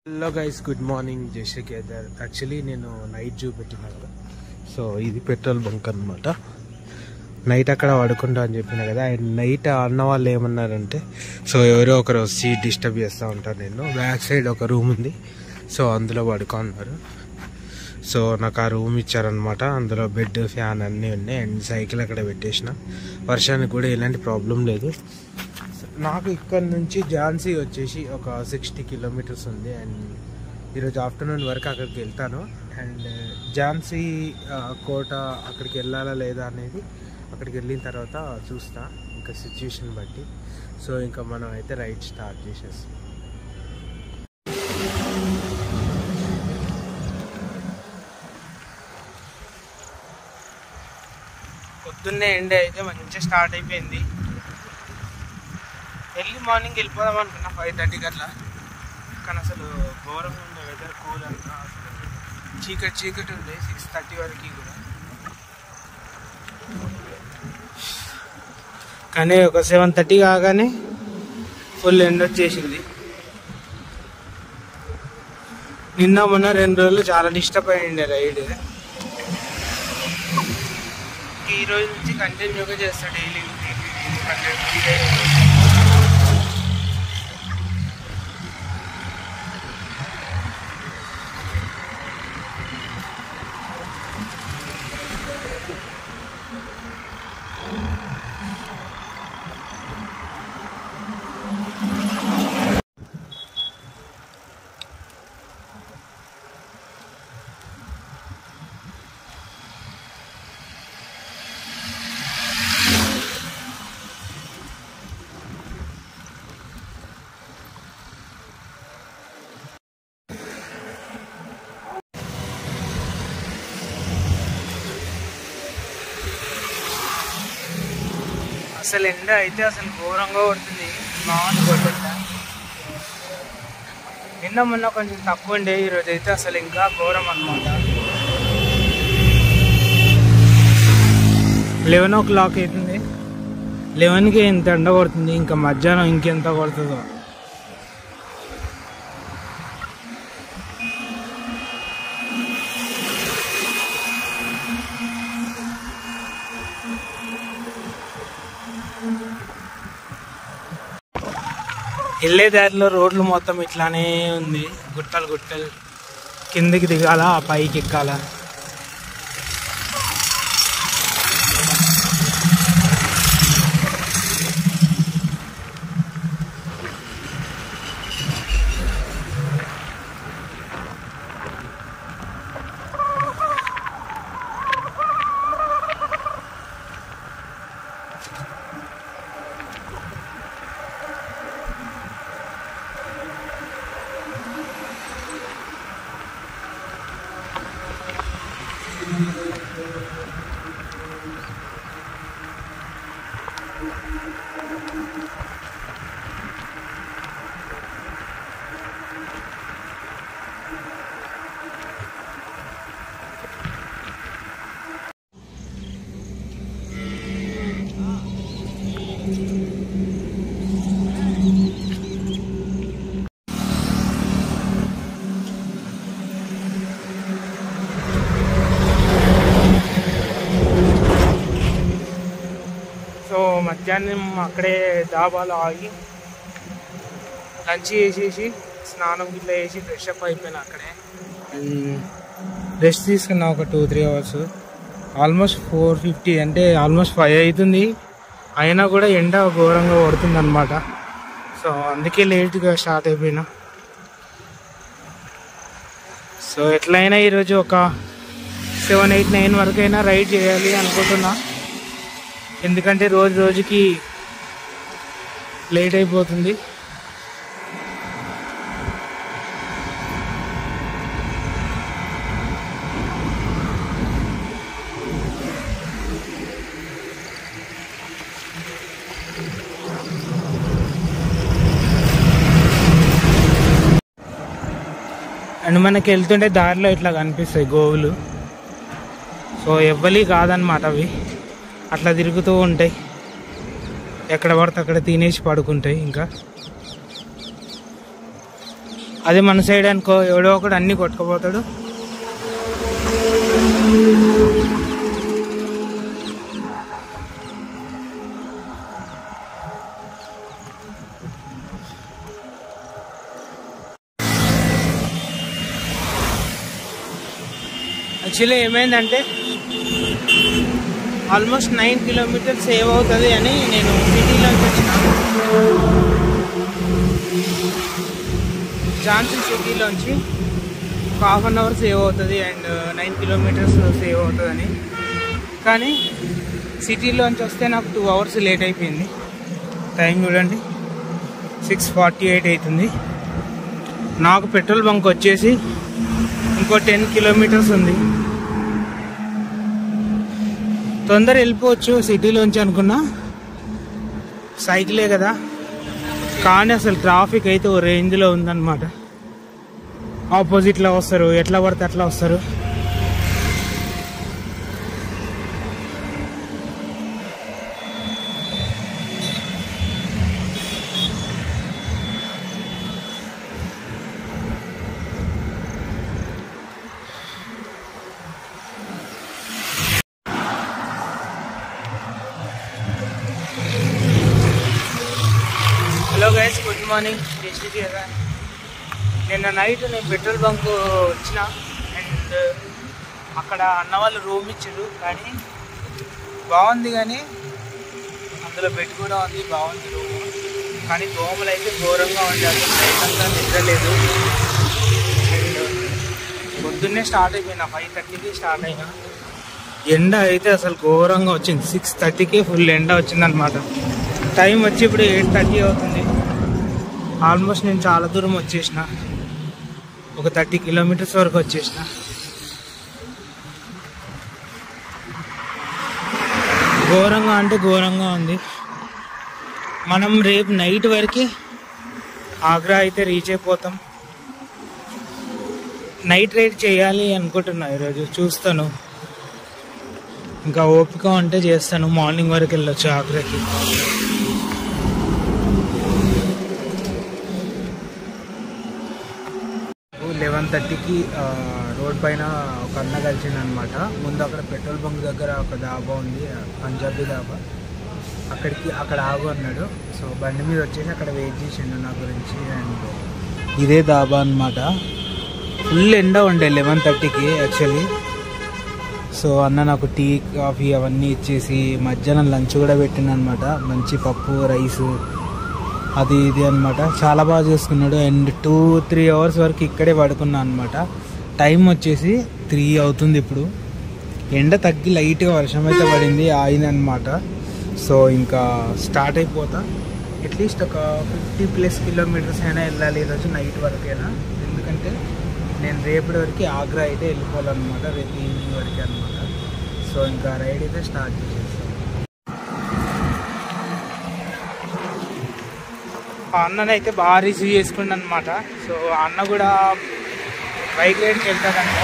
Hello guys, good morning. జై Shri Kedar. Actually నేను night చూపెట్టినా కదా, సో ఇది పెట్రోల్ బంక్ అనమాట. నైట్ అక్కడ పడుకుంటా అని చెప్పిన కదా. నైట్ అన్న వాళ్ళు ఏమన్నారంటే, సో ఎవరో ఒకరు వచ్చి డిస్టర్బ్ చేస్తూ ఉంటారు. నేను బ్యాక్ సైడ్ ఒక రూమ్ ఉంది, సో అందులో పడుకున్నారు. సో నాకు ఆ రూమ్ ఇచ్చారనమాట. అందులో బెడ్, ఫ్యాన్ అన్నీ ఉన్నాయి. అండ్ సైకిల్ అక్కడ పెట్టేసిన. వర్షానికి కూడా ఎలాంటి ప్రాబ్లం లేదు. నాకు ఇక్కడ నుంచి ఝాన్సీ వచ్చేసి ఒక 60 కిలోమీటర్స్ ఉంది. అండ్ ఈరోజు ఆఫ్టర్నూన్ వరకు అక్కడికి వెళ్తాను. అండ్ ఝాన్సీ కోట అక్కడికి వెళ్ళాలా లేదా అనేది అక్కడికి వెళ్ళిన తర్వాత చూస్తా, ఇంకా సిచ్యువేషన్ బట్టి. సో ఇంకా మనం అయితే రైడ్ స్టార్ట్ చేసేస్తాం. పొద్దున్నే ఎండ అయితే మంచిగా స్టార్ట్ అయిపోయింది. ఎర్లీ మార్నింగ్ వెళ్ళిపోదాం అనుకున్నా 5:30 అట్లా, కానీ అసలు ఘోరంగా ఉండే వెదర్. కూల్ అంతా అసలు చీకటి ఉండే 6:30 వరకు కూడా. కానీ ఒక 7:30 కాగానే ఫుల్ ఎండ వచ్చేసింది. నిన్న మొన్న 2 రోజులు చాలా డిస్టర్బ్ అయ్యిండే రైడ్. ఈ రోజు నుంచి కంటిన్యూగా చేస్తా డైలీ. అసలు ఎండ అయితే అసలు ఘోరంగా కొడుతుంది. మామూలు కొట్టండి. నిన్న మొన్న కొంచెం తక్కువ ఉండే, ఈరోజు అయితే అసలు ఇంకా ఘోరం అనమాట. 11 o'clock అవుతుంది. 11కి ఇంత ఎండ కొడుతుంది, ఇంకా మధ్యాహ్నం ఇంకెంత కొడుతుందో. వెళ్ళే దారిలో రోడ్లు మొత్తం ఇట్లానే ఉంది. గుట్టలు కిందికి దిగాల, పైకి ఎక్కాల. మధ్యాహ్నం అక్కడే డాబాలో ఆగి లంచ్ చేసేసి స్నానం గిట్లా వేసి ఫ్రెష్ అప్ అయిపోయినా అక్కడే. రెస్ట్ తీసుకున్నా ఒక 2-3 అవర్స్. ఆల్మోస్ట్ 4:50 అంటే ఆల్మోస్ట్ 5 అవుతుంది. అయినా కూడా ఎండ ఘోరంగా కొడుతుంది అనమాట. సో అందుకే లేట్గా స్టార్ట్ అయిపోయినా. సో ఎట్లయినా ఈరోజు ఒక 7, 8, 9 వరకైనా రైడ్ చేయాలి అనుకుంటున్నా. ఎందుకంటే రోజుకి లేట్ అయిపోతుంది. అండ్ మనకి వెళ్తుంటే దారిలో ఇట్లా కనిపిస్తాయి గోవులు. సో ఎవ్వలి కాదనమాట అవి, అట్లా తిరుగుతూ ఉంటాయి. ఎక్కడ పడితే అక్కడ తినేసి పడుకుంటాయి. ఇంకా అదే మన సైడ్ అనుకో ఎవడో ఒకడు అన్ని కొట్టుకుపోతాడు. యాక్చువల్లీ ఏమైందంటే ఆల్మోస్ట్ 9 కిలోమీటర్స్ సేవ్ అవుతుంది అని నేను సిటీలోకి వచ్చిన. ఝాన్సీ సిటీలోంచి ఒక ½ అవర్ సేవ్ అవుతుంది అండ్ 9 కిలోమీటర్స్ సేవ్ అవుతుందని. కానీ సిటీలోంచి వస్తే నాకు 2 అవర్స్ లేట్ అయిపోయింది. టైం చూడండి 6:48 అవుతుంది. నాకు పెట్రోల్ బంక్ వచ్చేసి ఇంకో 10 కిలోమీటర్స్ ఉంది. తొందర వెళ్ళిపోవచ్చు సిటీలోంచి అనుకున్నా, సైకిలే కదా. కానీ అసలు ట్రాఫిక్ అయితే ఓ రేంజ్లో ఉందన్నమాట. ఆపోజిట్లో వస్తారు, ఎట్లా పడితే అట్లా వస్తారు. Hello guys, good morning. Just కదా నిన్న నైట్ నేను పెట్రోల్ బంక్ వచ్చిన అండ్ అక్కడ అన్న వాళ్ళు రూమ్ ఇచ్చారు. కానీ బాగుంది, కానీ అందులో బెడ్ కూడా ఉంది, బాగుంది రూమ్. కానీ దోమలు అయితే ఘోరంగా ఉండాలి, నైట్ అంతా నిద్రలేదు. అండ్ పొద్దున్నే స్టార్ట్ అయిపోయినా, 5:30కి స్టార్ట్ అయినా. ఎండ అయితే అసలు ఘోరంగా వచ్చింది. 6:30కి ఫుల్ ఎండ వచ్చిందనమాట. టైం వచ్చి ఇప్పుడు 8:30 అవుతుంది. ఆల్మోస్ట్ నేను చాలా దూరం వచ్చేసిన, ఒక 30 కిలోమీటర్స్ వరకు వచ్చేసిన. ఘోరంగా అంటే ఘోరంగా ఉంది. మనం రేపు నైట్ వరకు ఆగ్రా అయితే రీచ్ అయిపోతాం. నైట్ రైడ్ చేయాలి అనుకుంటున్నా ఈరోజు, చూస్తాను. ఇంకా ఓపిక ఉంటే చేస్తాను. మార్నింగ్ వరకు వెళ్ళొచ్చు ఆగ్రాకి. 11:30కి రోడ్ పైన ఒక అన్న కలిసింది అనమాట. ముందు అక్కడ పెట్రోల్ బంక్ దగ్గర ఒక దాబా ఉంది, పంజాబీ దాబా. అక్కడ ఆగు అన్నాడు. సో బండి మీద వచ్చేసి అక్కడ వెయిట్ చేసిండు నా గురించి. అండ్ ఇదే దాబా అనమాట. ఫుల్ ఎండ ఉండే 11:30కి యాక్చువల్లీ. సో అన్న నాకు టీ, కాఫీ అవన్నీ ఇచ్చేసి మధ్యాహ్నం లంచ్ కూడా పెట్టిండు అనమాట. మంచి పప్పు, రైస్, అది ఇది అనమాట. చాలా బాగా చూసుకున్నాడు. అండ్ 2-3 అవర్స్ వరకు ఇక్కడే పడుకున్నా అనమాట. టైం వచ్చేసి 3 అవుతుంది ఇప్పుడు. ఎండ తగ్గి లైట్గా వర్షం అయితే పడింది, ఆగిందనమాట. సో ఇంకా స్టార్ట్ అయిపోతా. అట్లీస్ట్ ఒక 50+ కిలోమీటర్స్ అయినా వెళ్ళాలి ఈరోజు నైట్ వరకైనా. ఎందుకంటే నేను రేపటి వరకు ఆగ్రా అయితే వెళ్ళిపోవాలన్నమాట, రేపు ఈవినింగ్ వరకు అనమాట. సో ఇంకా రైడ్ అయితే స్టార్ట్ చేసేస్తాను. ఆ అన్ననైతే బాగా రిసీవ్ చేసుకుండు అనమాట. సో అన్న కూడా బైక్ రైడ్కి వెళ్తాడంట.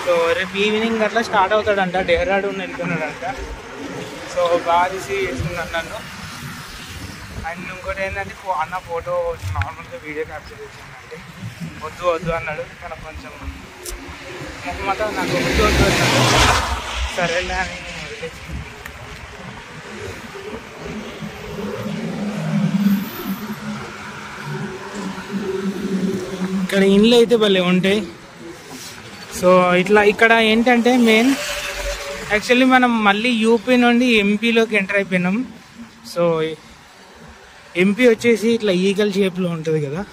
సో రేపు ఈవినింగ్ అట్లా స్టార్ట్ అవుతాడంట, డెహ్రాడూన్ వెళ్తున్నాడంట. సో బాగా రిసీవ్ చేసుకున్నాను నన్ను. అండ్ ఇంకోటి ఏంటంటే అన్న ఫోటో నార్మల్గా వీడియో క్యాప్చర్ చేసిందంటే వద్దు అన్నాడు. కానీ కొంచెం మొహమాట నాకు వద్దు అన్నాడు. సరేలే అని వదిలేసి ఇక్కడ ఇండ్లు అయితే భలే ఉంటాయి. సో ఇట్లా ఇక్కడ ఏంటంటే మెయిన్ యాక్చువల్లీ మనం మళ్ళీ యూపీ నుండి ఎంపీలోకి ఎంటర్ అయిపోయినాం. సో ఎంపీ వచ్చేసి ఇట్లా ఈగల్ షేప్లో ఉంటుంది కదా.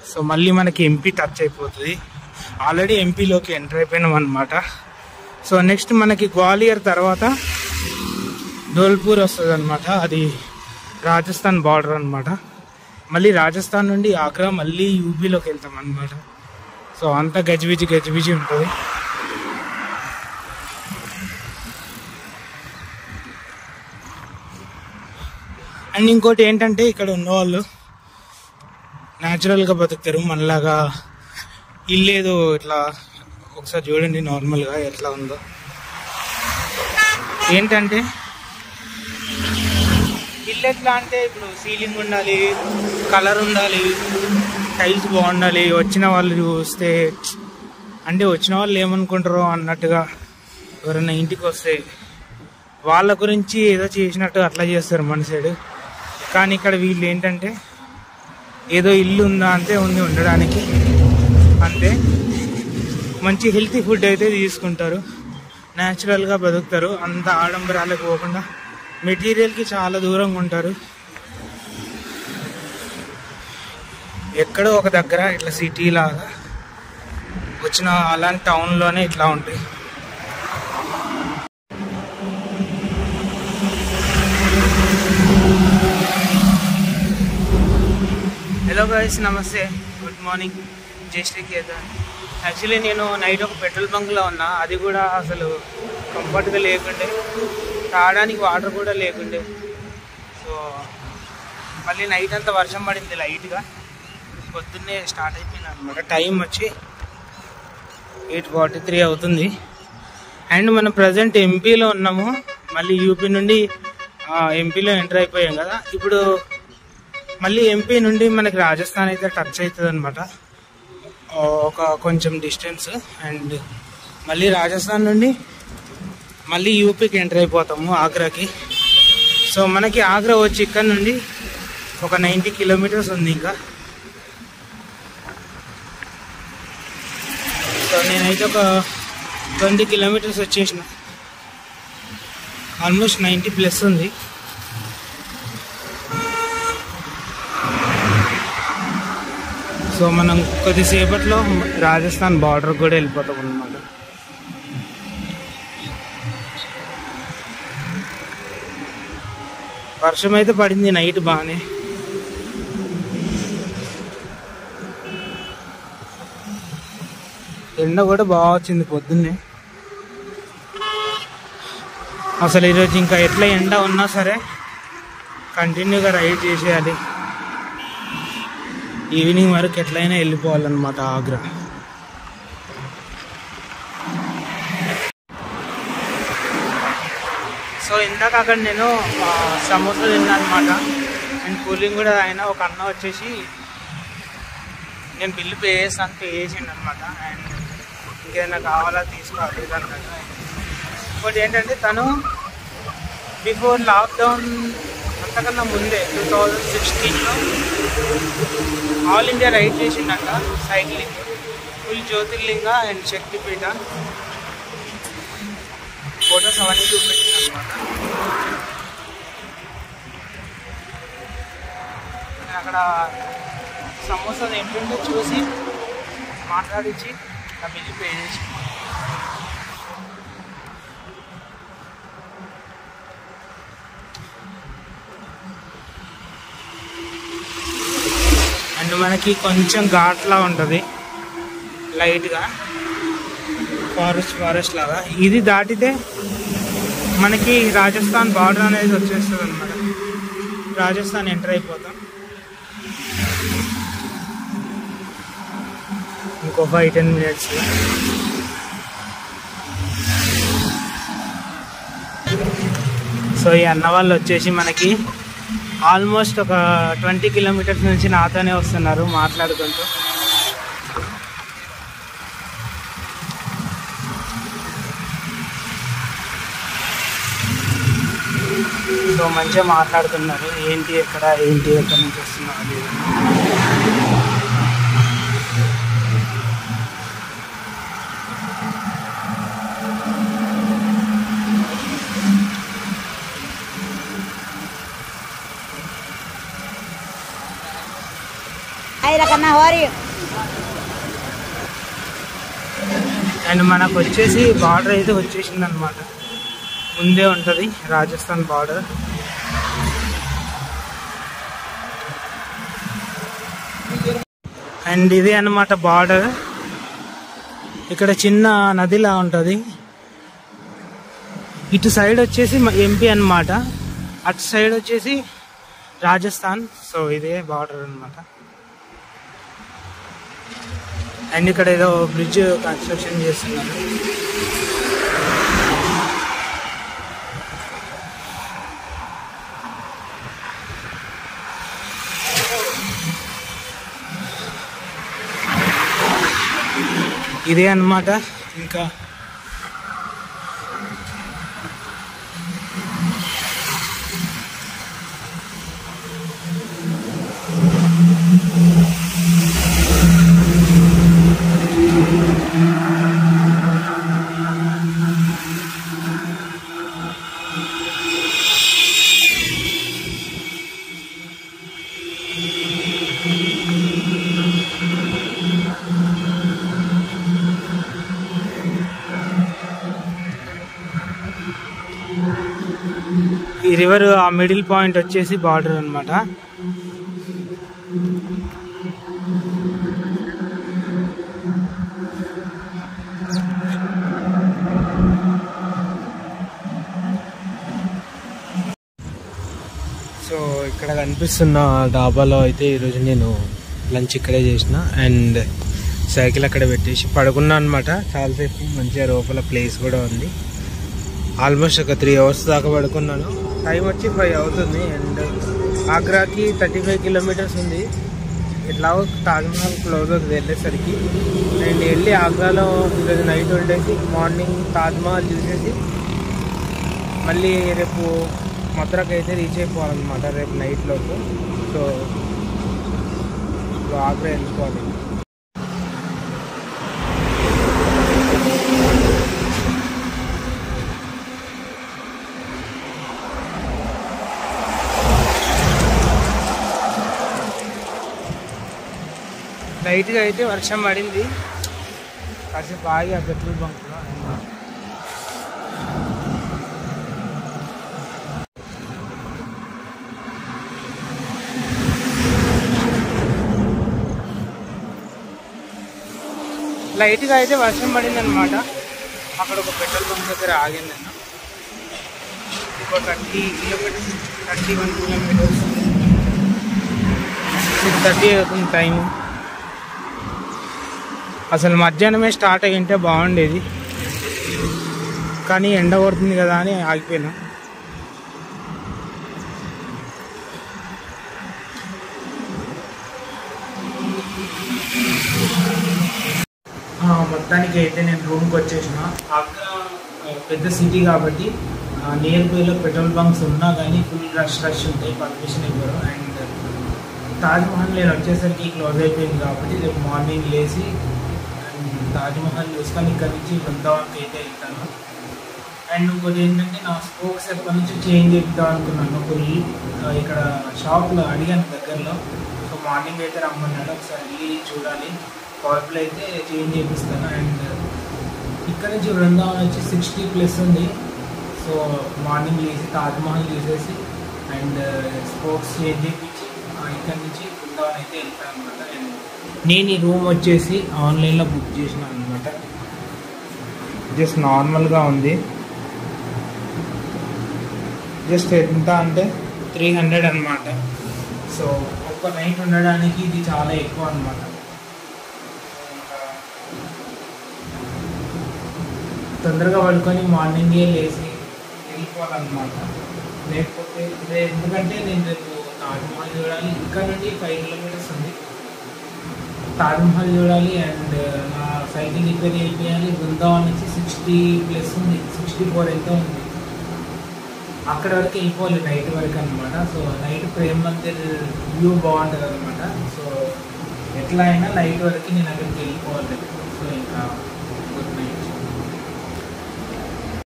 సో మళ్ళీ మనకి ఎంపీ టచ్ అయిపోతుంది. ఆల్రెడీ ఎంపీలోకి ఎంటర్ అయిపోయినాం అనమాట. సో నెక్స్ట్ మనకి గ్వాలియర్ తర్వాత ధోల్పూర్ వస్తుంది అనమాట. అది రాజస్థాన్ బార్డర్ అనమాట. మళ్ళీ రాజస్థాన్ నుండి ఆగ్రా మళ్ళీ యూపీలోకి వెళ్తాం అనమాట. సో అంతా గజిబిజి ఉంటుంది. అండ్ ఇంకోటి ఏంటంటే ఇక్కడ ఉన్నవాళ్ళు న్యాచురల్గా బతుకుతారు, మనలాగా ఇల్లేదో ఇట్లా. ఒకసారి చూడండి నార్మల్గా ఎట్లా ఉందో. ఏంటంటే ఇల్లు ఎట్లా అంటే ఇప్పుడు సీలింగ్ ఉండాలి, కలర్ ఉండాలి, టైల్స్ బాగుండాలి, వచ్చిన వాళ్ళు చూస్తే అంటే వచ్చిన వాళ్ళు ఏమనుకుంటారో అన్నట్టుగా ఎవరైనా ఇంటికి వస్తే వాళ్ళ గురించి ఏదో చేసినట్టు అట్లా చేస్తారు మన సైడ్. కానీ ఇక్కడ వీళ్ళు ఏంటంటే ఏదో ఇల్లు ఉందా అంతే ఉంది ఉండడానికి, అంతే. మంచి హెల్తీ ఫుడ్ అయితే తీసుకుంటారు, న్యాచురల్గా బతుకుతారు, అంత ఆడంబరాలకు పోకుండా మెటీరియల్కి చాలా దూరంగా ఉంటారు. ఎక్కడో ఒక దగ్గర ఇట్లా సిటీ లాగా వచ్చిన అలాంటి టౌన్లోనే ఇట్లా ఉంటాయి. హలో గైస్, నమస్తే, గుడ్ మార్నింగ్, జై శ్రీ కేదార్. యాక్చువల్లీ నేను నైట్ ఒక పెట్రోల్ బంక్లో ఉన్నా, అది కూడా అసలు కంఫర్ట్గా లేకుండే, తాగడానికి వాటర్ కూడా లేకుండే. సో మళ్ళీ నైట్ అంతా వర్షం పడింది లైట్గా, పొద్దున్నే స్టార్ట్ అయిపోయింది అనమాట. టైం వచ్చి 8:43 అవుతుంది. అండ్ మనం ప్రజెంట్ ఎంపీలో ఉన్నాము, మళ్ళీ యూపీ నుండి ఎంపీలో ఎంటర్ అయిపోయాం కదా. ఇప్పుడు మళ్ళీ ఎంపీ నుండి మనకి రాజస్థాన్ అయితే టచ్ అవుతుంది అనమాట, ఒక కొంచెం డిస్టెన్స్. అండ్ మళ్ళీ రాజస్థాన్ నుండి మళ్ళీ యూపీకి ఎంటర్ అయిపోతాము, ఆగ్రాకి. సో మనకి ఆగ్రా వచ్చి ఇక్కడ నుండి ఒక 90 కిలోమీటర్స్ ఉంది ఇంకా. సో నేనైతే ఒక 20 కిలోమీటర్స్ వచ్చేసిన, ఆల్మోస్ట్ 90+ ఉంది. సో మనం కొద్దిసేపట్లో రాజస్థాన్ బార్డర్ కూడా వెళ్ళిపోతాం అన్నమాట. వర్షం అయితే పడింది నైట్ బాగానే. ఎండ కూడా బాగా వచ్చింది పొద్దున్నే. అసలు ఈరోజు ఇంకా ఎట్లా ఎండ ఉన్నా సరే కంటిన్యూగా రైడ్ చేసేయాలి, ఈవినింగ్ వరకు ఎట్లయినా వెళ్ళిపోవాలన్నమాట ఆగ్రా. సో ఇందాక అక్కడ నేను సమోసా తిన్నా అనమాట, అండ్ కూలింగ్ కూడా ఆయన ఒక అన్న వచ్చేసి నేను బిల్లు పే చేసిండు అనమాట. అండ్ ఇంకేదైనా కావాలా తీసుకోవాలి అన్నట్టు. ఇంకోటి ఏంటంటే తను బిఫోర్ లాక్డౌన్ అంతకన్నా ముందే 2016లో ఆల్ ఇండియా రైడ్ చేసిండట cycling, full jyotirlinga and Shaktipeetha. Photos అవన్నీ చూపెట్టింది అనమాట. అక్కడ సమోసా ఏంటంటే చూసి మాట్లాడించి ఆ బిల్లు పే చేసి. అండ్ మనకి కొంచెం ఘాట్లా ఉంటుంది లైట్గా, ఫారెస్ట్ లాగా. ఇది దాటితే మనకి రాజస్థాన్ బార్డర్ అనేది వచ్చేస్తుంది అనమాట. రాజస్థాన్ ఎంటర్ అయిపోతాం. ఇంకో 5-10 మినిట్స్. సో ఈ అన్న వాళ్ళు వచ్చేసి మనకి ఆల్మోస్ట్ ఒక 20 కిలోమీటర్స్ నుంచి నాతోనే వస్తున్నారు మాట్లాడుకుంటూ. సో మంచిగా మాట్లాడుతున్నారు, ఏంటి ఎక్కడి నుంచి వస్తున్నారు. అండ్ మనకు వచ్చేసి బార్డర్ అయితే వచ్చేసింది అనమాట, ముందే ఉంటుంది రాజస్థాన్ బార్డర్. అండ్ ఇది అన్నమాట బార్డర్. ఇక్కడ చిన్న నదిలా ఉంటుంది, ఇటు సైడ్ వచ్చేసి ఎంపీ అన్నమాట, అటు సైడ్ వచ్చేసి రాజస్థాన్. సో ఇదే బార్డర్ అన్నమాట. అండ్ ఇక్కడ ఏదో బ్రిడ్జ్ కన్స్ట్రక్షన్ చేస్తున్నారు. ఇదే అన్నమాట. ఇంకా ఈ రివర్ ఆ మిడిల్ పాయింట్ వచ్చేసి బార్డర్ అన్నమాట. సో ఇక్కడ కనిపిస్తున్న డాబాలో అయితే ఈరోజు నేను లంచ్ ఇక్కడే చేసిన అండ్ సైకిల్ అక్కడ పెట్టేసి పడుకున్నా అనమాట. చాలాసేపు మంచిగా లోపల ప్లేస్ కూడా ఉంది. ఆల్మోస్ట్ ఒక 3 hours దాకా పడుకున్నాను. టైం వచ్చి 5 అవుతుంది అండ్ ఆగ్రాకి 35 kilometers ఉంది. ఇట్లా తాజ్మహల్ క్లోజ్ అవుతుంది వెళ్ళేసరికి. నేను వెళ్ళి ఆగ్రాలో ఈరోజు నైట్ ఉండేసి మార్నింగ్ తాజ్మహల్ చూసేసి మళ్ళీ రేపు మథురాకి అయితే రీచ్ అయిపోవాలన్నమాట రేపు నైట్లోపు. సో ఇప్పుడు ఆగ్రా వెళ్ళిపోవాలి. లైట్గా అయితే వర్షం పడింది. కాసేపు ఆగి ఆ పెట్రోల్ బంక్లో లైట్గా అయితే వర్షం పడింది అనమాట. అక్కడ ఒక పెట్రోల్ బంక్ దగ్గర ఆగింది నేను. ఒక 31 kilometers 6:30 అవుతుంది టైము. అసలు మధ్యాహ్నమే స్టార్ట్ అయ్యింటే బాగుండేది, కానీ ఎండ కొడుతుంది కదా అని ఆగిపోయినా. మొత్తానికి అయితే నేను రూమ్కి వచ్చేసిన. ఆగ్రా పెద్ద సిటీ కాబట్టి నియర్ బైలో పెట్రోల్ బంక్స్ ఉన్నా కానీ ఫుల్ రష్ ఉంటాయి, పర్మిషన్ ఇవ్వరు. అండ్ తాజ్మహల్ నేను వచ్చేసరికి క్లోజ్ అయిపోయింది కాబట్టి రేపు మార్నింగ్ లేచి తాజ్మహల్ చూసుకొని ఇక్కడ నుంచి బృందావన్కి అయితే వెళ్తాను. అండ్ ఇంకోటి ఏంటంటే నా స్పోక్స్ ఎప్పటి నుంచి చేంజ్ చేద్దాం అనుకున్నాను. ఫుల్ ఇక్కడ షాప్లో అడిగాను దగ్గరలో. సో మార్నింగ్ అయితే రమ్మన్నాడు, ఒకసారి వెళ్ళి చూడాలి. పవర్ఫుల్ అయితే చేంజ్ చేపిస్తాను. అండ్ ఇక్కడ నుంచి బృందావన్ వచ్చి 60+ ఉంది. సో మార్నింగ్ లేచి తాజ్మహల్ చూసేసి అండ్ స్పోక్స్ చేంజ్ చేయించి ఇక్కడ నుంచి బృందావన్ అయితే వెళ్తాను అనమాట. అండ్ నేను ఈ రూమ్ వచ్చేసి ఆన్లైన్లో బుక్ చేసిన అనమాట. జస్ట్ నార్మల్గా ఉంది. జస్ట్ ఎంత అంటే 300 అనమాట. సో ఒక్క నైట్ ఉండడానికి ఇది చాలా ఎక్కువ అనమాట. తొందరగా పడుకొని మార్నింగే లేచి వెళ్ళిపోవాలన్నమాట. లేకపోతే ఎందుకంటే నేను రేపు తాజ్మహల్ చూడాలి. ఇక్కడ నుండి 5 kilometers ఉంది. తాజ్మహల్ చూడాలి అండ్ నా సైకిల్ రిపేర్ అయిపోయాలి. బృందావన్ నుంచి 60+ ఉంది, 64 ఎంతో ఉంది. అక్కడ వరకు వెళ్ళిపోవాలి నైట్ వరకు అనమాట. So night Prem Mandir view బాగుంటుంది అనమాట. సో ఎట్లా అయినా నైట్ వరకు నేను అక్కడికి వెళ్ళిపోవాలి. సో ఇంకా